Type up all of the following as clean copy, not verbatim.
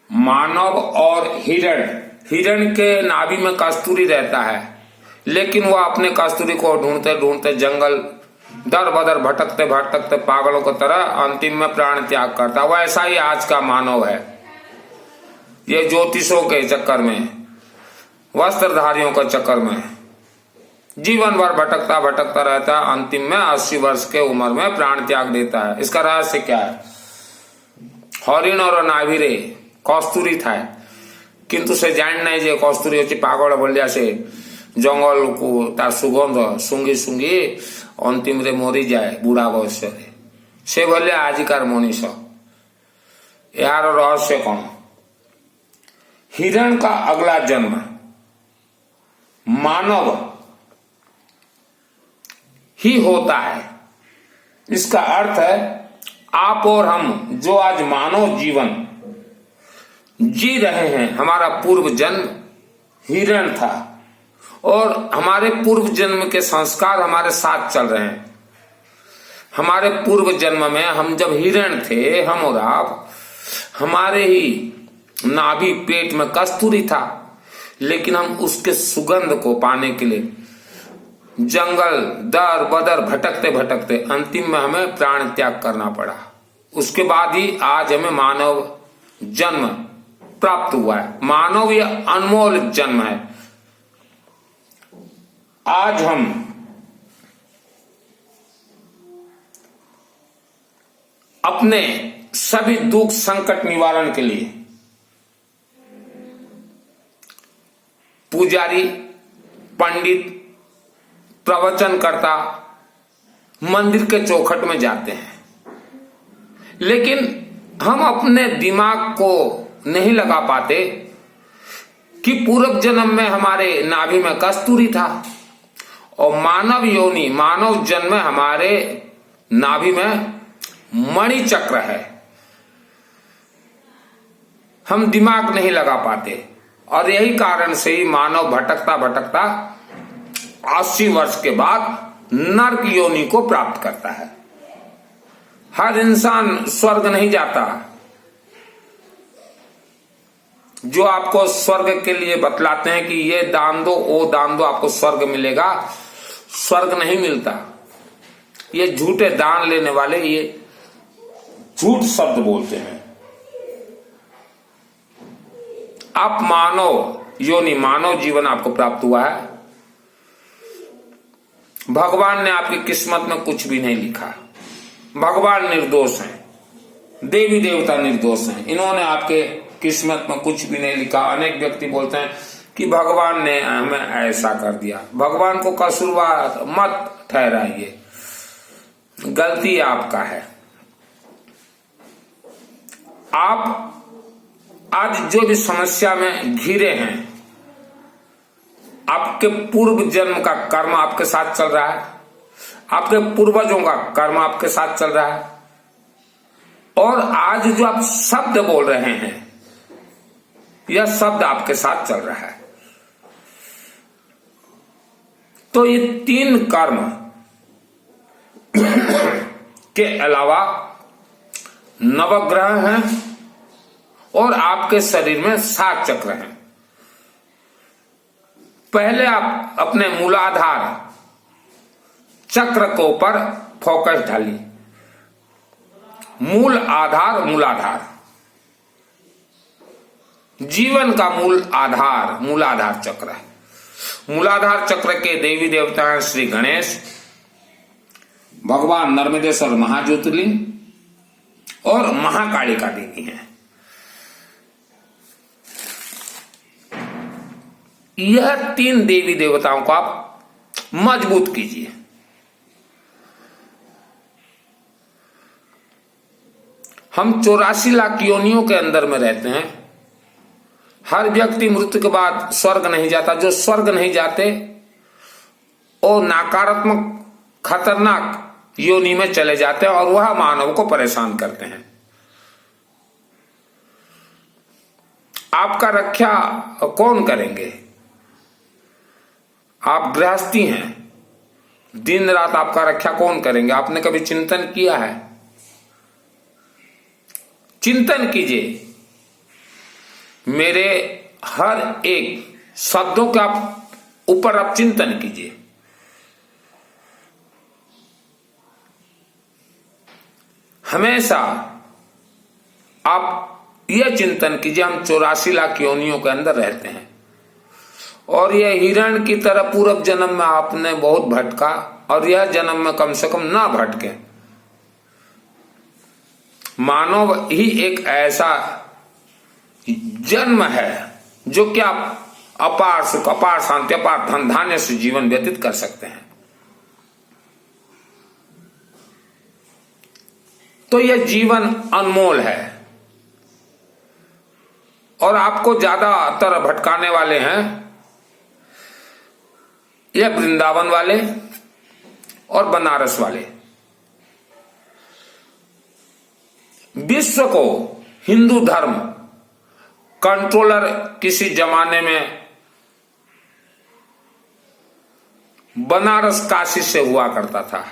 मानव और हिरण, हिरण के नाभि में कस्तूरी रहता है, लेकिन वह अपने कस्तूरी को ढूंढते ढूंढते जंगल दर बदर भटकते भटकते पागलों की तरह अंतिम में प्राण त्याग करता। वैसा ही आज का मानव है। ये ज्योतिषों के चक्कर में, वस्त्रधारियों के चक्कर में जीवन भर भटकता भटकता रहता है, अंतिम में 80 वर्ष के उम्र में प्राण त्याग देता है। इसका रहस्य क्या है? हरिण और नाभिरे कस्तूरी था, किंतु से जान नहीं जे कस्तूरी अच्छी पागल बोलिया से जंगल को तार सुगंध सुंगी सुंगी अंतिम रे मरी जाए बुढ़ा बयस से भले आजिकार मनीष। यार रहस्य कौन? हिरण का अगला जन्म मानव ही होता है। इसका अर्थ है आप और हम जो आज मानव जीवन जी रहे हैं, हमारा पूर्व जन्म हिरण था और हमारे पूर्व जन्म के संस्कार हमारे साथ चल रहे हैं। हमारे पूर्व जन्म में हम जब हिरण थे, हम और आप, हमारे ही नाभि पेट में कस्तूरी था, लेकिन हम उसके सुगंध को पाने के लिए जंगल दर बदर भटकते भटकते अंतिम में हमें प्राण त्याग करना पड़ा। उसके बाद ही आज हमें मानव जन्म प्राप्त हुआ है। मानव यह अनमोल जन्म है। आज हम अपने सभी दुख संकट निवारण के लिए पुजारी, पंडित, प्रवचनकर्ता मंदिर के चौखट में जाते हैं, लेकिन हम अपने दिमाग को नहीं लगा पाते कि पूर्व जन्म में हमारे नाभि में कस्तूरी था और मानव योनि, मानव जन्म में हमारे नाभि में मणि चक्र है। हम दिमाग नहीं लगा पाते और यही कारण से ही मानव भटकता भटकता 80 वर्ष के बाद नरक योनि को प्राप्त करता है। हर इंसान स्वर्ग नहीं जाता। जो आपको स्वर्ग के लिए बतलाते हैं कि ये दान दो, वो दान दो, आपको स्वर्ग मिलेगा, स्वर्ग नहीं मिलता। ये झूठे दान लेने वाले ये झूठ शब्द बोलते हैं। आप मानव योनि, मानव जीवन आपको प्राप्त हुआ है। भगवान ने आपकी किस्मत में कुछ भी नहीं लिखा। भगवान निर्दोष हैं, देवी देवता निर्दोष हैं। इन्होंने आपके किस्मत में कुछ भी नहीं लिखा। अनेक व्यक्ति बोलते हैं कि भगवान ने हमें ऐसा कर दिया। भगवान को कसूरवार मत ठहराइए, गलती आपका है। आप आज जो भी समस्या में घिरे हैं, आपके पूर्व जन्म का कर्म आपके साथ चल रहा है, आपके पूर्वजों का कर्म आपके साथ चल रहा है, और आज जो आप शब्द बोल रहे हैं, यह शब्द आपके साथ चल रहा है। तो ये 3 कर्म के अलावा नवग्रह हैं और आपके शरीर में 7 चक्र हैं। पहले आप अपने मूलाधार चक्र के ऊपर फोकस डालिए। मूल आधार, मूलाधार जीवन का मूल आधार, मूलाधार चक्र है। मूलाधार चक्र के देवी देवता हैं श्री गणेश, भगवान नर्मदेश्वर महाज्योतिर्लिंग और महाकालिका देवी हैं। यह 3 देवी देवताओं को आप मजबूत कीजिए। हम 84 लाख योनियों के अंदर में रहते हैं। हर व्यक्ति मृत्यु के बाद स्वर्ग नहीं जाता। जो स्वर्ग नहीं जाते वो नकारात्मक खतरनाक योनि में चले जाते हैं और वह मानव को परेशान करते हैं। आपका रक्षा कौन करेंगे? आप गृहस्थी हैं, दिन रात आपका रक्षा कौन करेंगे? आपने कभी चिंतन किया है? चिंतन कीजिए। मेरे हर एक शब्दों के आप ऊपर आप चिंतन कीजिए। हमेशा आप यह चिंतन कीजिए, हम 84 लाख योनियों के अंदर रहते हैं और यह हिरण की तरह पूर्व जन्म में आपने बहुत भटका और यह जन्म में कम से कम ना भटके। मानव ही एक ऐसा जन्म है जो कि आप अपार सुख, अपार शांति, अपार धन धान्य से जीवन व्यतीत कर सकते हैं। तो यह जीवन अनमोल है और आपको ज्यादातर भटकाने वाले हैं यह वृंदावन वाले और बनारस वाले। विश्व को हिंदू धर्म कंट्रोलर किसी जमाने में बनारस काशी से हुआ करता था।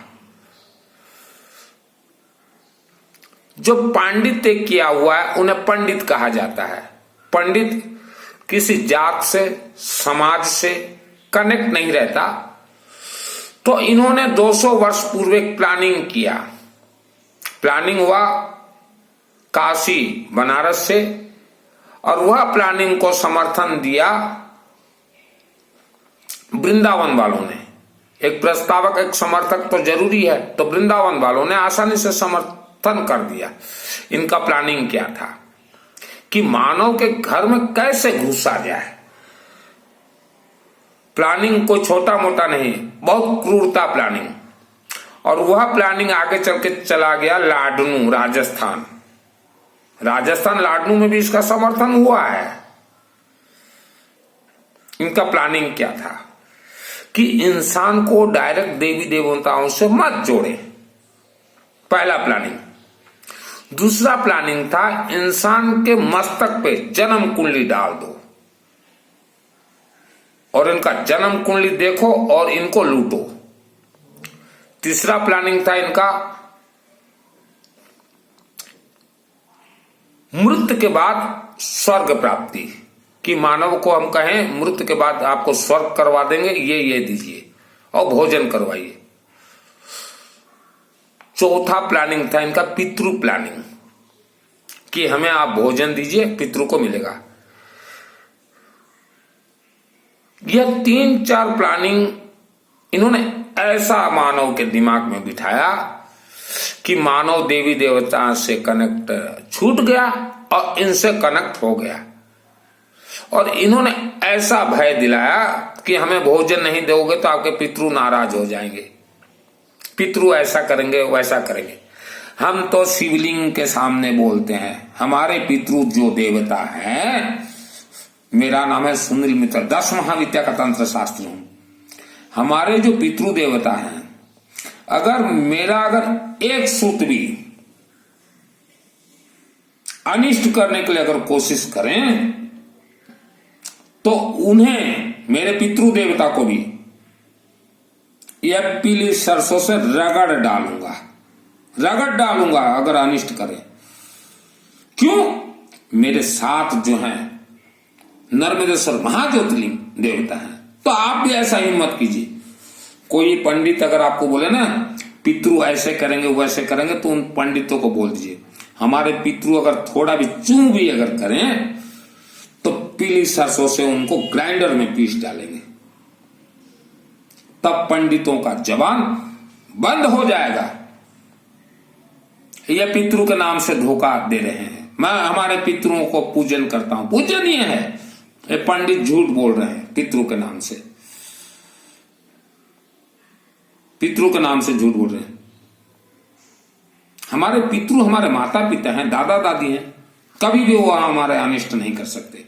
जो पांडित्य किया हुआ है उन्हें पंडित कहा जाता है। पंडित किसी जात से, समाज से कनेक्ट नहीं रहता। तो इन्होंने 200 वर्ष पूर्व एक प्लानिंग किया। प्लानिंग हुआ काशी बनारस से और वह प्लानिंग को समर्थन दिया वृंदावन वालों ने। एक प्रस्तावक, एक समर्थक तो जरूरी है, तो वृंदावन वालों ने आसानी से समर्थन कर दिया। इनका प्लानिंग क्या था कि मानव के घर में कैसे घुसा जाए। प्लानिंग कोई छोटा मोटा नहीं, बहुत क्रूरता प्लानिंग। और वह प्लानिंग आगे चल के चला गया लाडनू, राजस्थान। राजस्थान लाडनू में भी इसका समर्थन हुआ है। इनका प्लानिंग क्या था कि इंसान को डायरेक्ट देवी देवताओं से मत जोड़े, पहला प्लानिंग। दूसरा प्लानिंग था इंसान के मस्तक पे जन्म कुंडली डाल दो और इनका जन्म कुंडली देखो और इनको लूटो। तीसरा प्लानिंग था इनका मृत्यु के बाद स्वर्ग प्राप्ति, कि मानव को हम कहें मृत्यु के बाद आपको स्वर्ग करवा देंगे, ये दीजिए और भोजन करवाइए। चौथा प्लानिंग था इनका पितृ प्लानिंग, कि हमें आप भोजन दीजिए, पितृ को मिलेगा। यह 3-4 प्लानिंग इन्होंने ऐसा मानव के दिमाग में बिठाया कि मानव देवी देवता से कनेक्ट छूट गया और इनसे कनेक्ट हो गया। और इन्होंने ऐसा भय दिलाया कि हमें भोजन नहीं दोगे तो आपके पितृ नाराज हो जाएंगे, पितृ ऐसा करेंगे वैसा करेंगे। हम तो शिवलिंग के सामने बोलते हैं, हमारे पितृ जो देवता हैं, मेरा नाम है सुनील मित्र, 10 महाविद्या का तंत्र शास्त्री हूं। हमारे जो पितृ देवता हैं, अगर एक सूत भी अनिष्ट करने के लिए अगर कोशिश करें तो उन्हें, मेरे पितृ देवता को भी यह पीली सरसों से रगड़ डालूंगा अगर अनिष्ट करें। क्यों? मेरे साथ जो हैं नर्मदेश्वर महाज्योतिर्लिंग देवता हैं। तो आप भी ऐसा हिम्मत कीजिए। कोई पंडित अगर आपको बोले ना पितृ ऐसे करेंगे वैसे करेंगे, तो उन पंडितों को बोल दीजिए हमारे पितृ अगर थोड़ा भी चूं भी अगर करें तो पीली सरसों से उनको ग्राइंडर में पीस डालेंगे, तब पंडितों का जबान बंद हो जाएगा। यह पितृ के नाम से धोखा दे रहे हैं। मैं हमारे पितरों को पूजन करता हूं, पूजनीय है। ये पंडित झूठ बोल रहे हैं पितृ के नाम से, पितृ के नाम से झूठ बोल रहे हैं। हमारे पितृ हमारे माता पिता हैं, दादा दादी हैं, कभी भी वो हमारे अनिष्ट नहीं कर सकते।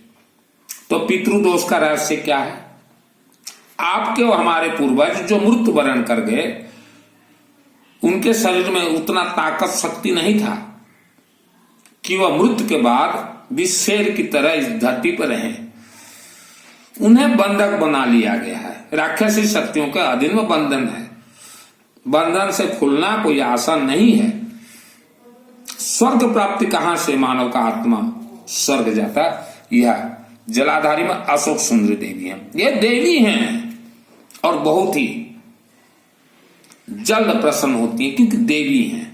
तो पितृ दोष का रहस्य क्या है? आपके और हमारे पूर्वज जो मृत्यु वरण कर गए, उनके शरीर में उतना ताकत शक्ति नहीं था कि वह मृत्यु के बाद भी शेर की तरह इस धरती पर रहे। उन्हें बंधक बना लिया गया है। राक्षसी शक्तियों के अधीन में बंधन है। बंधन से खुलना कोई आसान नहीं है। स्वर्ग प्राप्ति कहां से मानव का आत्मा स्वर्ग जाता? यह जलाधारी में अशोक सुंदरी देवी है। ये देवी हैं और बहुत ही जल्द प्रसन्न होती है क्योंकि देवी हैं।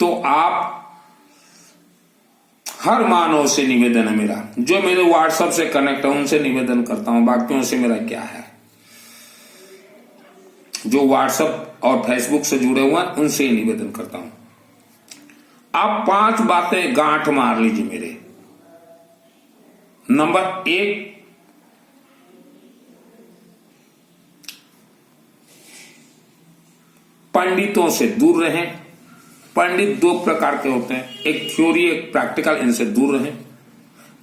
तो आप हर मानव से निवेदन है मेरा, जो मेरे व्हाट्सएप से कनेक्ट है उनसे निवेदन करता हूं, बाकियों से मेरा क्या है। जो व्हाट्सएप और फेसबुक से जुड़े हुए हैं उनसे ही निवेदन करता हूं। आप 5 बातें गांठ मार लीजिए मेरे। नंबर 1, पंडितों से दूर रहें। पंडित 2 प्रकार के होते हैं, एक थ्योरी एक प्रैक्टिकल, इनसे दूर रहें।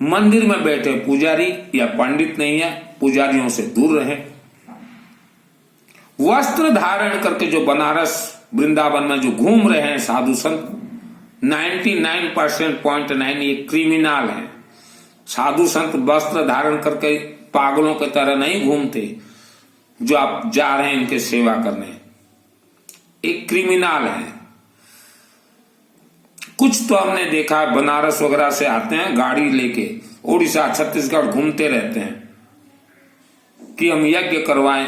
मंदिर में बैठे पुजारी या पंडित नहीं है, पुजारियों से दूर रहें। वस्त्र धारण करके जो बनारस वृंदावन में जो घूम रहे हैं साधु संत, 99.9 ये क्रिमिनल हैं। साधु संत वस्त्र धारण करके पागलों की तरह नहीं घूमते, जो आप जा रहे हैं इनके सेवा करने, एक क्रिमिनल है। कुछ तो हमने देखा बनारस वगैरह से आते हैं गाड़ी लेके, उड़ीसा छत्तीसगढ़ घूमते रहते हैं कि हम यज्ञ करवाएं,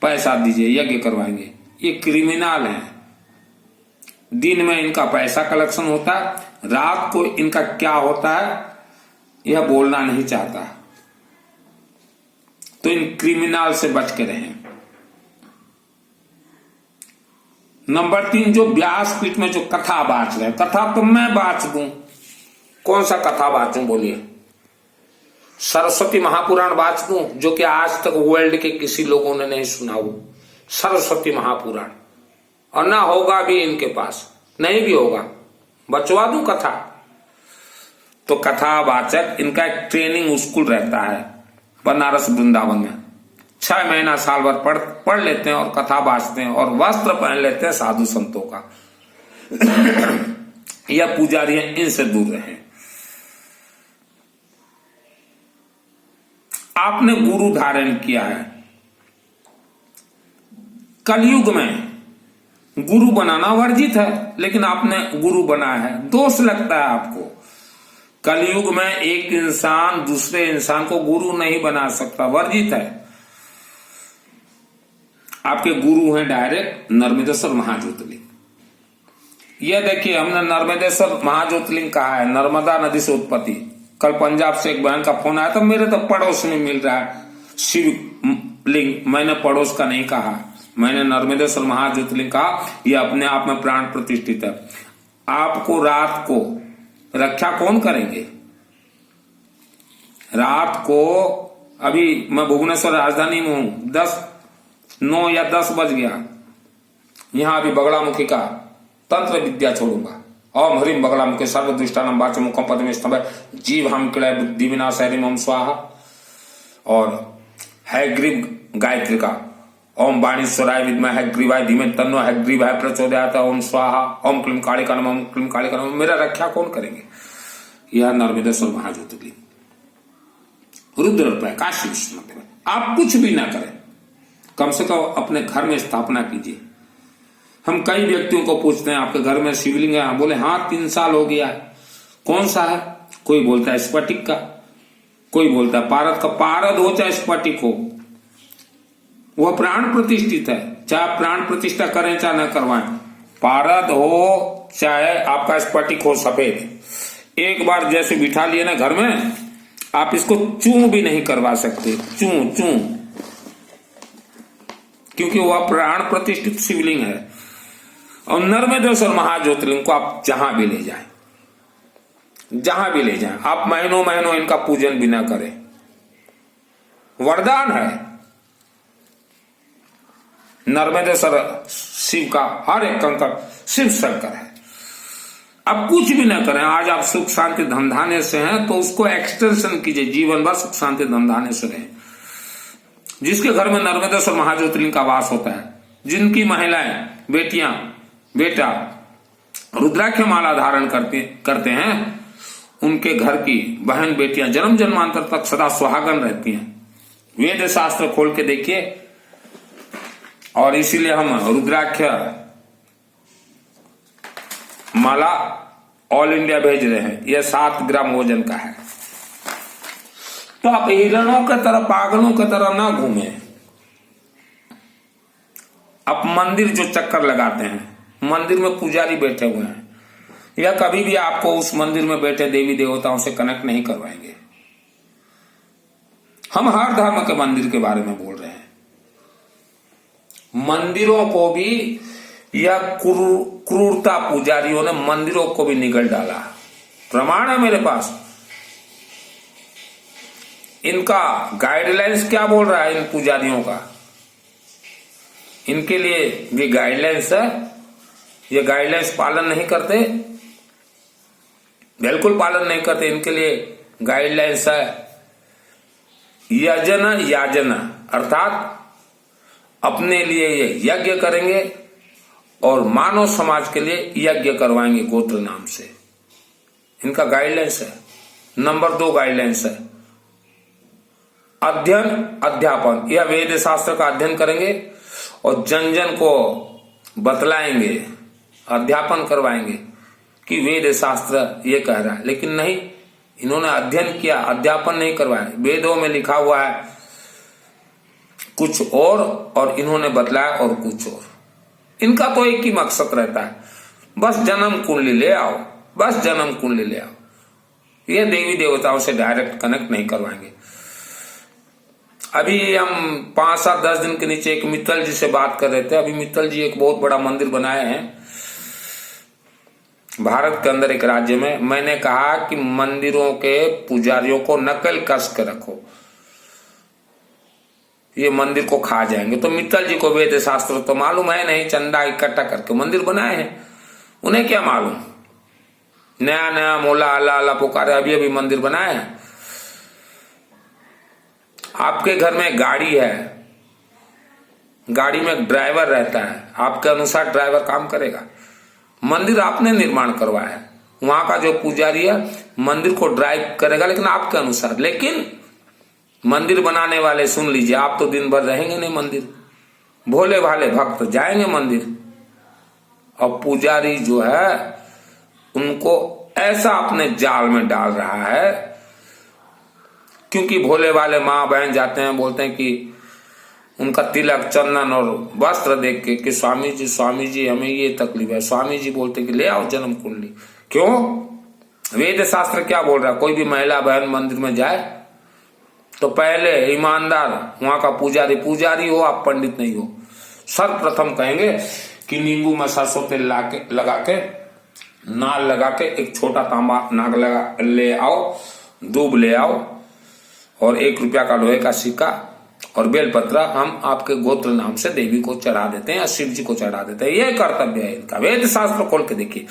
पैसा दीजिए यज्ञ करवाएंगे। ये क्रिमिनल हैं। दिन में इनका पैसा कलेक्शन होता है, रात को इनका क्या होता है यह बोलना नहीं चाहता। तो इन क्रिमिनल से बच के रहें। नंबर 3, जो व्यासपीठ में जो कथा बांच रहे हैं, कथा तो मैं बांच दूं, कौन सा कथा बांचूं बोलिए? सरस्वती महापुराण बांच दूं, जो कि आज तक वर्ल्ड के किसी लोगों ने नहीं सुना हो, सरस्वती महापुराण, और ना होगा भी इनके पास, नहीं भी होगा, बचवा दूं कथा। तो कथावाचक इनका एक ट्रेनिंग स्कूल रहता है बनारस वृंदावन में, 6 महीना साल भर पढ़ लेते हैं और कथा बांचते हैं और वस्त्र पहन लेते हैं साधु संतों का। यह पुजारी हैं, इनसे दूर रहें। आपने गुरु धारण किया है, कलयुग में गुरु बनाना वर्जित है, लेकिन आपने गुरु बनाया है, दोष लगता है आपको। कलयुग में एक इंसान दूसरे इंसान को गुरु नहीं बना सकता, वर्जित है। आपके गुरु हैं डायरेक्ट नर्मदेश्वर महाज्योतिर्लिंग। यह देखिए, हमने नर्मदेश्वर महाज्योतिर्लिंग कहा है, नर्मदा नदी से उत्पत्ति। कल पंजाब से एक बहन का फोन आया था, मेरे तो पड़ोस में मिल रहा है शिवलिंग। मैंने पड़ोस का नहीं कहा, मैंने नर्मदेश्वर महाज्योतिर्लिंग कहा। यह अपने आप में प्राण प्रतिष्ठित है। आपको रात को रक्षा कौन करेंगे? रात को, अभी मैं भुवनेश्वर राजधानी में हूं, 9 या 10 बज गया, यहां अभी बगड़ामुखी का तंत्र विद्या छोड़ूंगा। ओम ह्रीम बगड़ामुखी सर्वदुष्टानां वाचं मुखं पद्मे स्तंभ जीव हम किलय बुद्धि विनाश हरिम ओम स्वाहा। और हैग्रीव गायत्री का ओम बाणेश्वराय विद्महे हैग्रीवाय धीमहि तन्नो हैग्रीवाय प्रचोदयात् ओम स्वाहा। ओम क्लीम कालिका नमः, ओम क्लीम कालिका नमः। मेरा रक्षा कौन करेंगे? यह नर्मदेश्वर महाज्योतिर्लिंग, रुद्र काशी विश्वनाथ में। आप कुछ भी ना करें, कम से कम अपने घर में स्थापना कीजिए। हम कई व्यक्तियों को पूछते हैं आपके घर में शिवलिंग है? बोले हाँ 3 साल हो गया है। कौन सा है? कोई बोलता है स्फटिक का, कोई बोलता है पारद का। पारद हो चाहे स्फटिक हो, वह प्राण प्रतिष्ठित है। चाहे प्राण प्रतिष्ठा करें चाहे न करवाएं, पारद हो चाहे आपका स्फटिक हो सफेद, एक बार जैसे बिठा लिए ना घर में, आप इसको चूं भी नहीं करवा सकते, चूं, क्योंकि वह प्राण प्रतिष्ठित शिवलिंग है। और नर्मदेश्वर महाज्योतिर्लिंग को आप जहां भी ले जाएं, जहां भी ले जाएं, आप महीनों महीनों इनका पूजन भी ना करें, वरदान है। नर्मदेश्वर शिव का हर एक कंकड़ शिव शंकर है। अब कुछ भी ना करें। आज आप सुख शांति धमधाने से हैं तो उसको एक्सटेंशन कीजिए, जीवन भर सुख शांति धमधाने से रहें। जिसके घर में नर्मदेश्वर महाज्योतिर्लिंग का वास होता है, जिनकी महिलाएं, बेटियां, बेटा रुद्राक्ष माला धारण करते हैं, उनके घर की बहन बेटियां जन्म जन्मांतर तक सदा सुहागन रहती हैं। वेद शास्त्र खोल के देखिए। और इसीलिए हम रुद्राक्ष माला ऑल इंडिया भेज रहे हैं। यह 7 ग्राम वजन का है। तो आप हिरणों की तरह, पागलों की तरह ना घूमे। आप मंदिर जो चक्कर लगाते हैं, मंदिर में पुजारी बैठे हुए हैं, या कभी भी आपको उस मंदिर में बैठे देवी देवताओं से कनेक्ट नहीं करवाएंगे। हम हर धर्म के मंदिर के बारे में बोल रहे हैं। मंदिरों को भी या क्रूरता पुजारियों ने मंदिरों को भी निगल डाला। प्रमाण है मेरे पास। इनका गाइडलाइंस क्या बोल रहा है इन पुजारियों का? इनके लिए भी गाइडलाइंस है। ये गाइडलाइंस पालन नहीं करते, बिल्कुल पालन नहीं करते। इनके लिए गाइडलाइंस है याजना, अर्थात अपने लिए ये यज्ञ करेंगे और मानव समाज के लिए यज्ञ करवाएंगे गोत्र नाम से। इनका गाइडलाइंस है। नंबर 2 गाइडलाइंस है अध्ययन अध्यापन। यह वेद शास्त्र का अध्ययन करेंगे और जन जन को बतलाएंगे, अध्यापन करवाएंगे कि वेद शास्त्र ये कह रहा है। लेकिन नहीं, इन्होंने अध्ययन किया, अध्यापन नहीं करवाया। वेदों में लिखा हुआ है कुछ और इन्होंने बतलाया और कुछ और। इनका तो एक ही मकसद रहता है, बस जन्म कुंडली ले आओ, बस जन्म कुंडली ले आओ। ये देवी देवताओं से डायरेक्ट कनेक्ट नहीं करवाएंगे। अभी हम 5-7-10 दिन के नीचे एक मित्तल जी से बात कर रहे थे। अभी मित्तल जी एक बहुत बड़ा मंदिर बनाए हैं भारत के अंदर एक राज्य में। मैंने कहा कि मंदिरों के पुजारियों को नकल कस के रखो, ये मंदिर को खा जाएंगे। तो मित्तल जी को वेद शास्त्र तो मालूम है नहीं, चंदा इकट्ठा करके मंदिर बनाए हैं। उन्हें क्या मालूम, नया नया मोला अल्लाह अल्लाह पुकारे, अभी अभी मंदिर बनाए हैं। आपके घर में गाड़ी है, गाड़ी में एक ड्राइवर रहता है, आपके अनुसार ड्राइवर काम करेगा? मंदिर आपने निर्माण करवाया है, वहां का जो पुजारी है मंदिर को ड्राइव करेगा, लेकिन आपके अनुसार। लेकिन मंदिर बनाने वाले सुन लीजिए, आप तो दिन भर रहेंगे नहीं मंदिर, भोले भाले भक्त जाएंगे मंदिर, और पुजारी जो है उनको ऐसा अपने जाल में डाल रहा है। क्योंकि भोले वाले माँ बहन जाते हैं, बोलते हैं कि उनका तिलक चंदन और वस्त्र देख के कि स्वामी जी हमें ये तकलीफ है। स्वामी जी बोलते कि ले आओ जन्म कुंडली। क्यों? वेद शास्त्र क्या बोल रहा है? कोई भी महिला बहन मंदिर में जाए तो पहले ईमानदार वहां का पुजारी हो, आप पंडित नहीं हो, सर्वप्रथम कहेंगे कि नींबू में सरसों तेल लगा के नाल लगा के एक छोटा तांबा नाग लगा ले आओ, दूब ले आओ और 1 रुपया का लोहे का सिक्का और बेलपत्र हम आपके गोत्र नाम से देवी को चढ़ा देते हैं या शिव जी को चढ़ा देते हैं। यह कर्तव्य है इनका। वेद शास्त्र खोल के देखिए।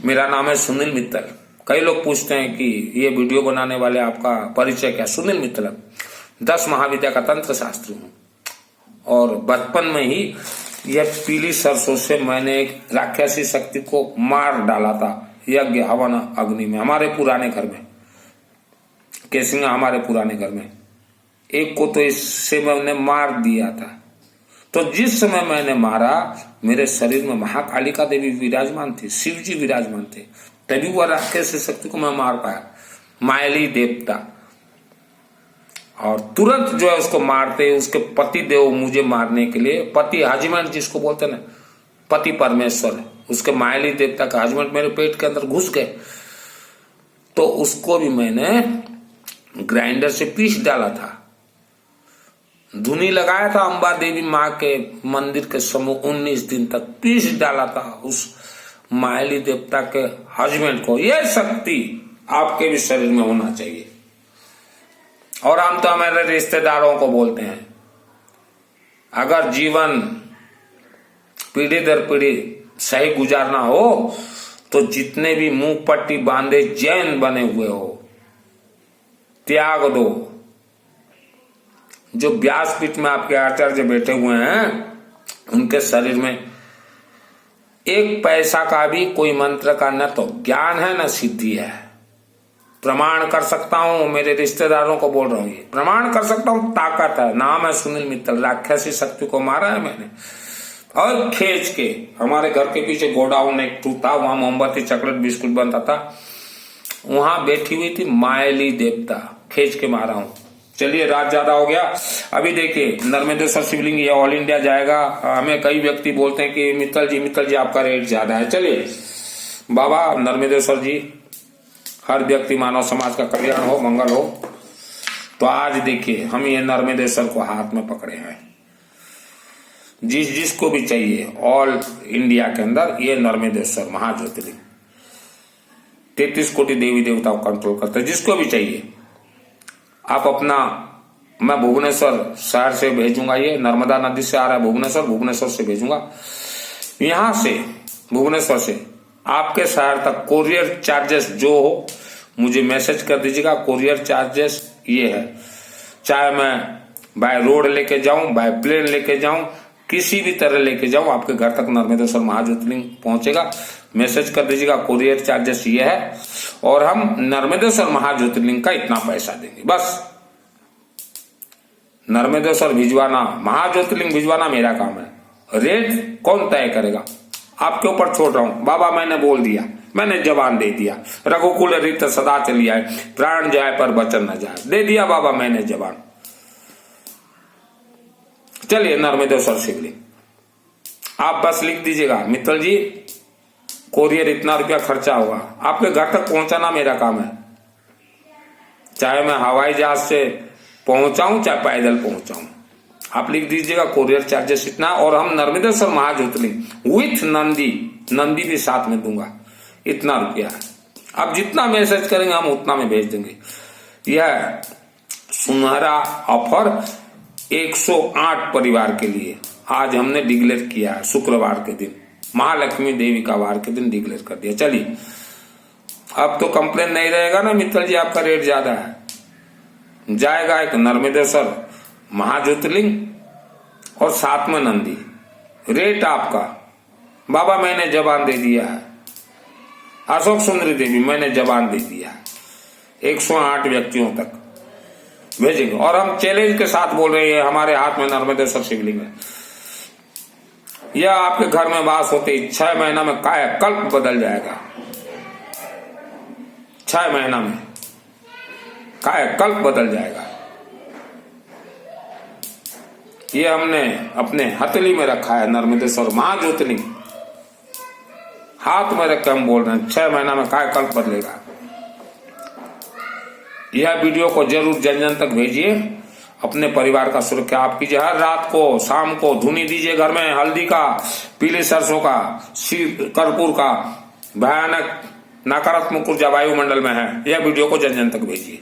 मेरा नाम है सुनील मित्तल। कई लोग पूछते हैं कि ये वीडियो बनाने वाले आपका परिचय क्या? सुनील मित्तल 10 महाविद्या का तंत्र शास्त्री हूँ और बचपन में ही यह पीली सरसों से मैंने एक राक्षसी शक्ति को मार डाला था यज्ञ हवन अग्नि में, हमारे पुराने घर में, केसिंगा हमारे पुराने घर में। एक को तो इससे मैंने मार दिया था। तो जिस समय मैंने मारा मेरे शरीर में महाकालिका देवी विराजमान थी, शिव जी विराजमान थे, तभी वह राक्षसी शक्ति को मैं मार पाया, मायली देवता। और तुरंत जो है उसको मारते, उसके पति देव मुझे मारने के लिए, पति हजबेंड जिसको बोलते ना, पति परमेश्वर, उसके मायली देवता का हजबेंड मेरे पेट के अंदर घुस गए। तो उसको भी मैंने ग्राइंडर से पीस डाला था, धुनी लगाया था अम्बा देवी माँ के मंदिर के समूह 19 दिन तक पीस डाला था उस मायली देवता के हस्बैंड को। यह शक्ति आपके भी शरीर में होना चाहिए। और हम तो हमारे रिश्तेदारों को बोलते हैं, अगर जीवन पीढ़ी दर पीढ़ी सही गुजारना हो तो जितने भी मुंह पट्टी बांधे जैन बने हुए हो त्याग दो। जो व्यासपीठ में आपके आचार्य बैठे हुए हैं उनके शरीर में 1 पैसा का भी कोई मंत्र का न तो ज्ञान है न सिद्धि है। प्रमाण कर सकता हूं, मेरे रिश्तेदारों को बोल रहा हूं, ये प्रमाण कर सकता हूं, ताकत है। नाम है सुनील मित्तल। राक्षसी शक्ति को मारा है मैंने, और खींच के, हमारे घर के पीछे गोडाउन एक टू था, वहां मोमबत्ती चॉकलेट बिस्कुट बनता था, वहां बैठी हुई थी मायली देवता, खींच के मारा हूं। चलिए रात ज्यादा हो गया। अभी देखिए नर्मदेश्वर शिवलिंग ये ऑल इंडिया जाएगा। हमें कई व्यक्ति बोलते हैं कि मित्तल जी आपका रेट ज्यादा है। चलिए बाबा नर्मदेश्वर जी, हर व्यक्ति मानव समाज का कल्याण हो, मंगल हो। तो आज देखिए हम ये नर्मदेश्वर को हाथ में पकड़े हैं। जिसको भी चाहिए ऑल इंडिया के अंदर ये नर्मदेश्वर महाज्योतिर्लिंग 33 कोटि देवी देवताओं को कंट्रोल करते हैं। जिसको भी चाहिए आप अपना, मैं भुवनेश्वर शहर से भेजूंगा, ये नर्मदा नदी से आ रहा है भुवनेश्वर से भेजूंगा। यहां से भुवनेश्वर से आपके शहर तक कोरियर चार्जेस जो हो मुझे मैसेज कर दीजिएगा। कोरियर चार्जेस ये है, चाहे मैं बाय रोड लेके जाऊं, बाय प्लेन लेके जाऊं, किसी भी तरह लेके जाऊं, आपके घर तक नर्मदेश्वर महाज्योतिर्लिंग पहुंचेगा। मैसेज कर दीजिएगा, कोरियर चार्जेस ये है और हम नर्मदेश्वर महाज्योतिर्लिंग का इतना पैसा देंगे। बस नर्मदेश्वर भिजवाना, महाज्योतिर्लिंग भिजवाना मेरा काम है। रेट कौन तय करेगा, आपके ऊपर छोड़ रहा हूं। बाबा मैंने बोल दिया, मैंने जबान दे दिया, रघुकुल रीत सदा चली आए, प्राण जाए पर वचन न जाए, दे दिया बाबा मैंने जबान। चलिए नर्मदेश्वर शिवलिंग आप बस लिख दीजिएगा, मित्तल जी कोरियर इतना रुपया खर्चा होगा, आपके घर तक पहुंचाना मेरा काम है। चाहे मैं हवाई जहाज से पहुंचाऊं चाहे पैदल पहुंचाऊं, आप लिख दीजिएगा कोरियर चार्जेस इतना। और हम नर्मदेश्वर महाज्योतिर्लिंग विथ नंदी भी साथ में दूंगा, इतना रुपया है। आप जितना मैसेज करेंगे हम उतना में भेज देंगे। यह सुनहरा ऑफर 108 परिवार के लिए आज हमने डिक्लेयर किया है। शुक्रवार के दिन, महालक्ष्मी देवी का वार के दिन डिक्लेयर कर दिया। चलिए अब तो कंप्लेन नहीं रहेगा ना मित्तल जी आपका रेट ज्यादा है। जाएगा एक नर्मदेश्वर महाज्योतिर्लिंग और साथ में नंदी, रेट आपका। बाबा मैंने जबान दे दिया है, अशोक सुंदरी देवी मैंने जबान दे दिया है, 108 व्यक्तियों तक भेजेंगे। और हम चैलेंज के साथ बोल रहे हैं, हमारे हाथ में नर्मदेश्वर शिवलिंग है। यह आपके घर में वास होते ही 6 महीना में कायाकल्प बदल जाएगा। 6 महीना में कायाकल्प बदल जाएगा। ये हमने अपने हथेली में रखा है नर्मदेश्वर महाज्योतिर्लिंग, हाथ में रख के हम बोल रहे हैं 6 महीना में कायाकल्प बदलेगा। यह वीडियो को जरूर जन जन तक भेजिए, अपने परिवार का सुरक्षा आप कीजिए। हर रात को शाम को धुनी दीजिए घर में, हल्दी का, पीले सरसों का, कर्पूर का। भयानक नकारात्मक ऊर्जा वायुमंडल में है। यह वीडियो को जन जन तक भेजिए।